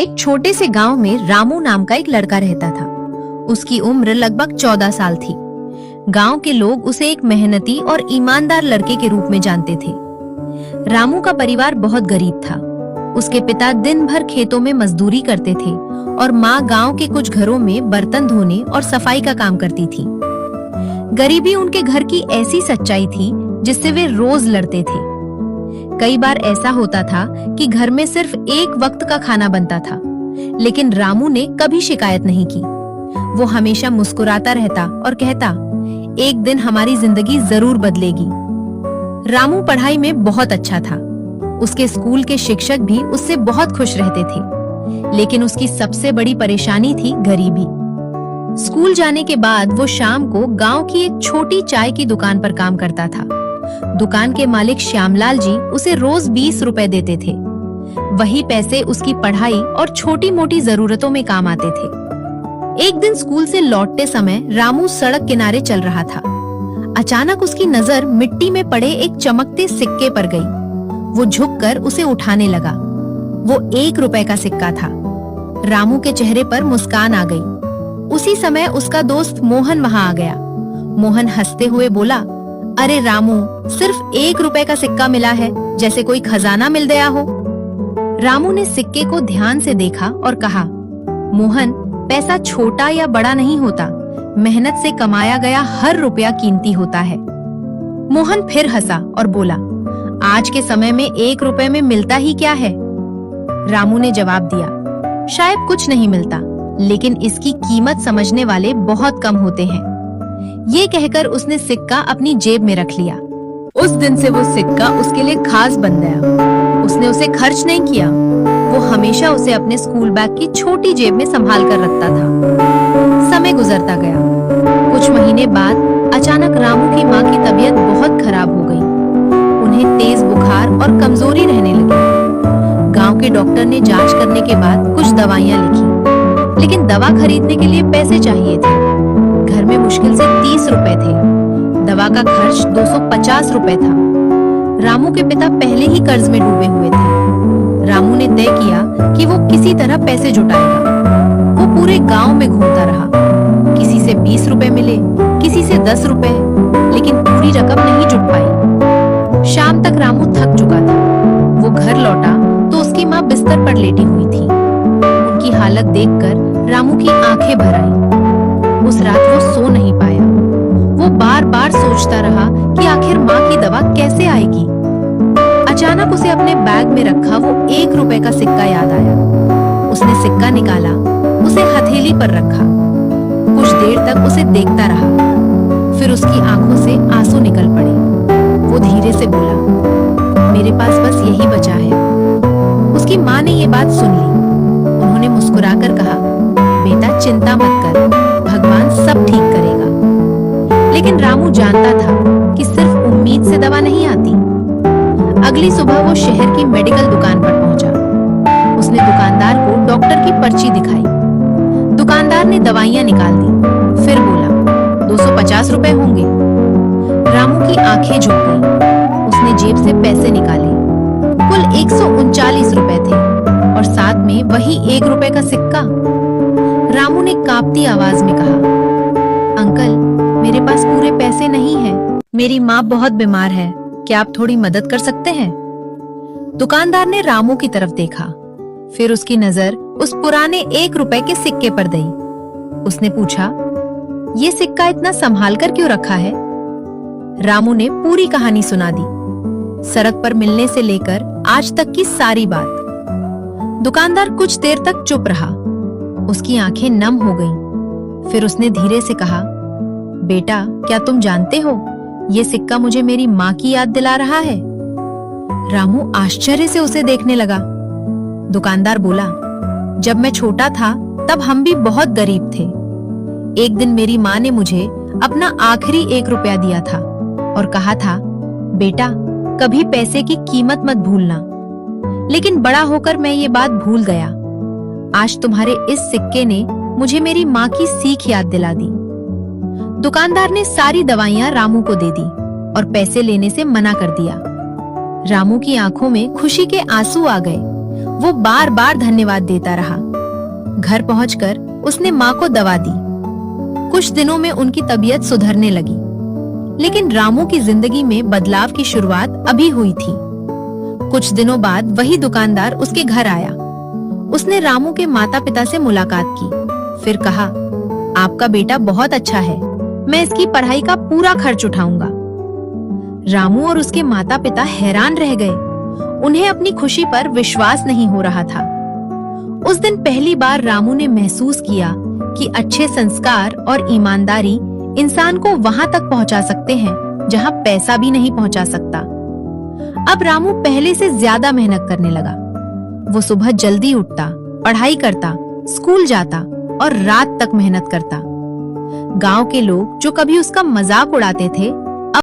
एक छोटे से गांव में रामू नाम का एक लड़का रहता था। उसकी उम्र लगभग 14 साल थी। गांव के लोग उसे एक मेहनती और ईमानदार लड़के के रूप में जानते थे। रामू का परिवार बहुत गरीब था। उसके पिता दिन भर खेतों में मजदूरी करते थे और माँ गांव के कुछ घरों में बर्तन धोने और सफाई का काम करती थी। गरीबी उनके घर की ऐसी सच्चाई थी जिससे वे रोज लड़ते थे। कई बार ऐसा होता था कि घर में सिर्फ एक वक्त का खाना बनता था, लेकिन रामू ने कभी शिकायत नहीं की। वो हमेशा मुस्कुराता रहता और कहता, एक दिन हमारी जिंदगी जरूर बदलेगी। रामू पढ़ाई में बहुत अच्छा था। उसके स्कूल के शिक्षक भी उससे बहुत खुश रहते थे, लेकिन उसकी सबसे बड़ी परेशानी थी गरीबी। स्कूल जाने के बाद वो शाम को गांव की एक छोटी चाय की दुकान पर काम करता था। दुकान के मालिक श्यामलाल जी उसे रोज 20 रुपए देते थे। वही पैसे उसकी पढ़ाई और छोटी मोटी जरूरतों में काम आते थे। एक दिन स्कूल से लौटते समय रामू सड़क किनारे चल रहा था। अचानक उसकी नजर मिट्टी में पड़े एक चमकते सिक्के पर गई। वो झुककर उसे उठाने लगा। वो 1 रुपए का सिक्का था। रामू के चेहरे पर मुस्कान आ गई। उसी समय उसका दोस्त मोहन वहां आ गया। मोहन हंसते हुए बोला, अरे रामू, सिर्फ 1 रुपए का सिक्का मिला है, जैसे कोई खजाना मिल गया हो। रामू ने सिक्के को ध्यान से देखा और कहा, मोहन, पैसा छोटा या बड़ा नहीं होता, मेहनत से कमाया गया हर रुपया कीमती होता है। मोहन फिर हंसा और बोला, आज के समय में 1 रुपए में मिलता ही क्या है। रामू ने जवाब दिया, शायद कुछ नहीं मिलता, लेकिन इसकी कीमत समझने वाले बहुत कम होते हैं। ये कहकर उसने सिक्का अपनी जेब में रख लिया। उस दिन से वो सिक्का उसके लिए खास बन गया। उसने उसे खर्च नहीं किया। वो हमेशा उसे अपने स्कूल बैग की छोटी जेब में संभाल कर रखता था। समय गुजरता गया। कुछ महीने बाद अचानक रामू की माँ की तबीयत बहुत खराब हो गई। उन्हें तेज बुखार और कमजोरी रहने लगी। गांव के डॉक्टर ने जांच करने के बाद कुछ दवाइयाँ लिखी, लेकिन दवा खरीदने के लिए पैसे चाहिए थे। घर में मुश्किल से 30 रुपए थे। दवा का खर्च 250 रुपए था। रामू के पिता पहले ही कर्ज में डूबे हुए थे। रामू ने तय किया कि वो किसी तरह पैसे जुटाएगा। वो पूरे गांव में घूमता रहा। किसी से 20 रुपए मिले, किसी से 10 रुपए, लेकिन पूरी रकम नहीं जुट पाई। शाम तक रामू थक चुका था। वो घर लौटा तो उसकी माँ बिस्तर पर लेटी हुई थी। उनकी हालत देखकर रामू की आंखें भर आई। उस रात वो सो नहीं पाया। वो बार बार सोचता रहा कि आखिर माँ की दवा कैसे आएगी। अचानक उसे अपने बैग में रखा वो 1 रुपए का सिक्का याद आया। उसने सिक्का निकाला, उसे हथेली पर रखा। कुछ देर तक उसे देखता रहा। फिर उसकी आंखों से आंसू निकल पड़े। वो धीरे से बोला, मेरे पास बस यही बचा है। उसकी माँ ने ये बात सुन ली। उन्होंने मुस्कुराकर कहा, बेटा चिंता मत कर, भगवान सब ठीक करेगा। लेकिन रामू जानता था कि सिर्फ उम्मीद से दवा नहीं आती। अगली सुबह वो शहर की मेडिकल दुकान पर पहुंचा। उसने दुकानदार को डॉक्टर की पर्ची दिखाई। दुकानदार ने दवाइयां निकाल दी। फिर बोला, 250 रुपए होंगे। रामू की आंखें झुक गईं। उसने जेब से पैसे निकाले। कुल 139 रुपए थे और साथ में वही 1 रुपए का सिक्का। रामू ने कांपती आवाज में कहा, अंकल, मेरे पास पूरे पैसे नहीं हैं। मेरी माँ बहुत बीमार है। क्या आप थोड़ी मदद कर सकते हैं? दुकानदार ने रामू की तरफ देखा। फिर उसकी नजर उस पुराने 1 रुपए के सिक्के पर गई। उसने पूछा, ये सिक्का इतना संभाल कर क्यों रखा है? रामू ने पूरी कहानी सुना दी, सड़क पर मिलने से लेकर आज तक की सारी बात। दुकानदार कुछ देर तक चुप रहा। उसकी आंखें नम हो गईं। फिर उसने धीरे से कहा, बेटा, क्या तुम जानते हो, ये सिक्का मुझे मेरी माँ की याद दिला रहा है। रामू आश्चर्य से उसे देखने लगा। दुकानदार बोला, जब मैं छोटा था तब हम भी बहुत गरीब थे। एक दिन मेरी माँ ने मुझे अपना आखिरी 1 रुपया दिया था और कहा था, बेटा, कभी पैसे की कीमत मत भूलना। लेकिन बड़ा होकर मैं ये बात भूल गया। आज तुम्हारे इस सिक्के ने मुझे मेरी माँ की सीख याद दिला दी। दुकानदार ने सारी दवाइयां रामू को दे दी और पैसे लेने से मना कर दिया। रामू की आंखों में खुशी के आंसू आ गए। वो बार बार धन्यवाद देता रहा। घर पहुंचकर उसने माँ को दवा दी। कुछ दिनों में उनकी तबीयत सुधरने लगी, लेकिन रामू की जिंदगी में बदलाव की शुरुआत अभी हुई थी। कुछ दिनों बाद वही दुकानदार उसके घर आया। उसने रामू के माता पिता से मुलाकात की, फिर कहा, आपका बेटा बहुत अच्छा है, मैं इसकी पढ़ाई का पूरा खर्च उठाऊंगा। रामू और उसके माता पिता हैरान रह गए। उन्हें अपनी खुशी पर विश्वास नहीं हो रहा था। उस दिन पहली बार रामू ने महसूस किया कि अच्छे संस्कार और ईमानदारी इंसान को वहां तक पहुंचा सकते हैं जहां पैसा भी नहीं पहुंचा सकता। अब रामू पहले से ज्यादा मेहनत करने लगा। वो सुबह जल्दी उठता, पढ़ाई करता, स्कूल जाता और रात तक मेहनत करता। गांव के लोग जो कभी उसका मजाक उड़ाते थे,